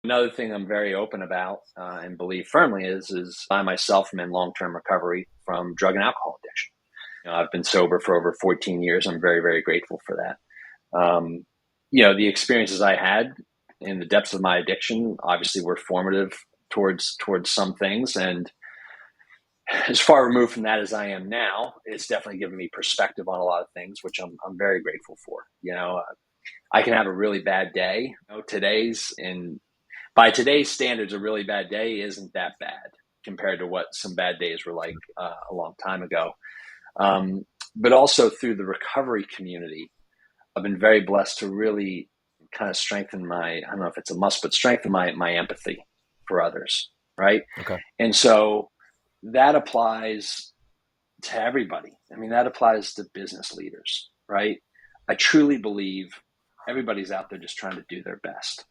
Another thing I'm very open about and believe firmly is I myself am in long-term recovery from drug and alcohol addiction. I've been sober for over 14 years. I'm very, very grateful for that. Um, the experiences I had in the depths of my addiction obviously were formative towards some things, and as far removed from that as I am now, it's definitely given me perspective on a lot of things, which I'm very grateful for. I can have a really bad day. By today's standards, a really bad day isn't that bad compared to what some bad days were like a long time ago. But also through the recovery community, I've been very blessed to really kind of strengthen I don't know if it's a must, but strengthen my empathy for others. Right. Okay. And so that applies to everybody. I mean, that applies to business leaders, right? I truly believe everybody's out there just trying to do their best,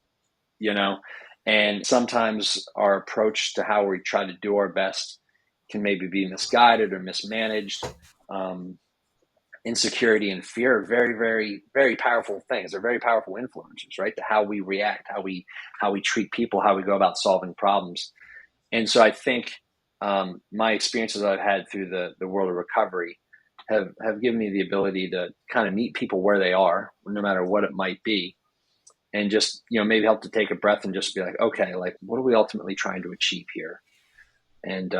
and sometimes our approach to how we try to do our best can maybe be misguided or mismanaged. Um, Insecurity and fear are very, very, very powerful things. They're very powerful influences, right? To how we react, how we treat people, how we go about solving problems. And so I think my experiences I've had through the world of recovery have given me the ability to kind of meet people where they are, no matter what it might be, and just maybe help to take a breath and just be like, okay, like what are we ultimately trying to achieve here? And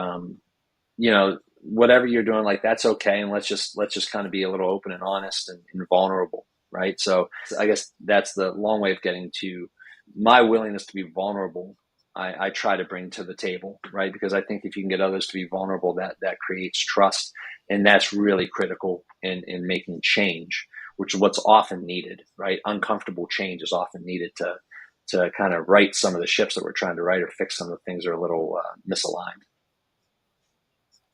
whatever you're doing, like that's okay, and let's just kind of be a little open and honest and vulnerable, right? So I guess that's the long way of getting to my willingness to be vulnerable. I try to bring to the table, right? Because I think if you can get others to be vulnerable, that creates trust, and that's really critical in making change, which is what's often needed, right? Uncomfortable change is often needed to kind of right some of the ships that we're trying to right, or fix some of the things that are a little misaligned.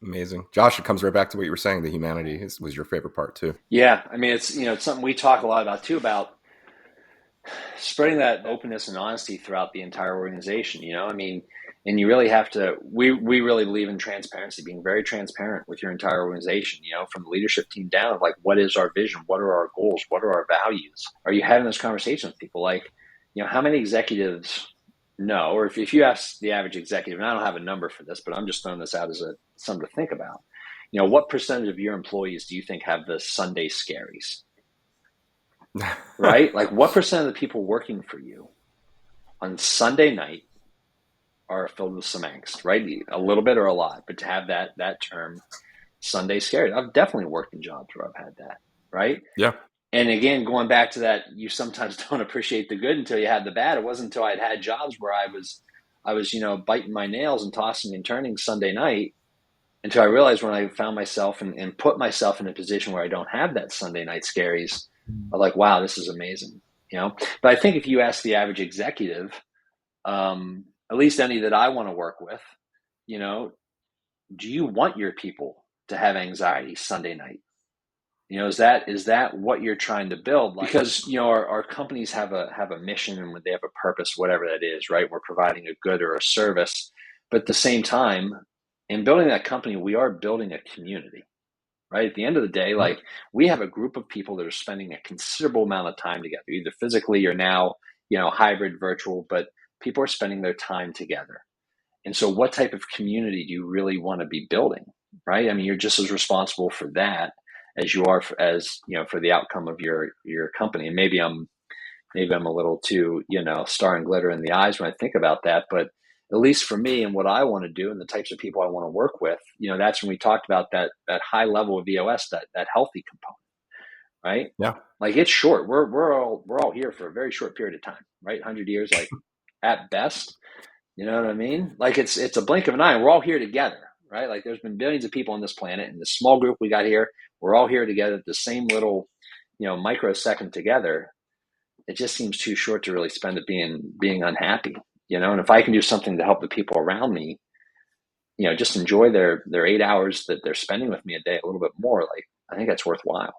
Amazing. Josh, it comes right back to what you were saying. The humanity was your favorite part too. Yeah, I mean, it's something we talk a lot about too, about spreading that openness and honesty throughout the entire organization. I mean, and you really have to. We really believe in transparency, being very transparent with your entire organization. From the leadership team down, of like, what is our vision? What are our goals? What are our values? Are you having those conversations with people? Like, how many executives know, or if you ask the average executive, and I don't have a number for this, but I'm just throwing this out as something to think about. What percentage of your employees do you think have the Sunday scaries? Right? Like, what percent of the people working for you on Sunday night are filled with some angst, right? A little bit or a lot, but to have that term Sunday scared. I've definitely worked in jobs where I've had that, right? Yeah. And again, going back to that, you sometimes don't appreciate the good until you had the bad. It wasn't until I'd had jobs where I was, biting my nails and tossing and turning Sunday night, until I realized when I found myself and put myself in a position where I don't have that Sunday night scaries, I'm like, wow, this is amazing. But I think if you ask the average executive, at least any that I want to work with, do you want your people to have anxiety Sunday night? Is that what you're trying to build? Because our companies have a mission, and they have a purpose, whatever that is, right? We're providing a good or a service, but at the same time, in building that company, we are building a community, right? At the end of the day, like, we have a group of people that are spending a considerable amount of time together, either physically or now, hybrid, virtual, but people are spending their time together. And so what type of community do you really want to be building, right? I mean, you're just as responsible for that as you are for the outcome of your company. And maybe I'm a little too, star and glitter in the eyes when I think about that, but at least for me and what I want to do and the types of people I want to work with, that's when we talked about that high level of EOS, that healthy component, right? Yeah. Like, it's short. We're all here for a very short period of time, right? 100 years, like, at best. You know what I mean? Like, it's a blink of an eye, and we're all here together, right? Like, there's been billions of people on this planet, and this small group we got here, we're all here together at the same little, microsecond together. It just seems too short to really spend it being unhappy, And if I can do something to help the people around me, just enjoy their 8 hours that they're spending with me a day a little bit more, like, I think that's worthwhile.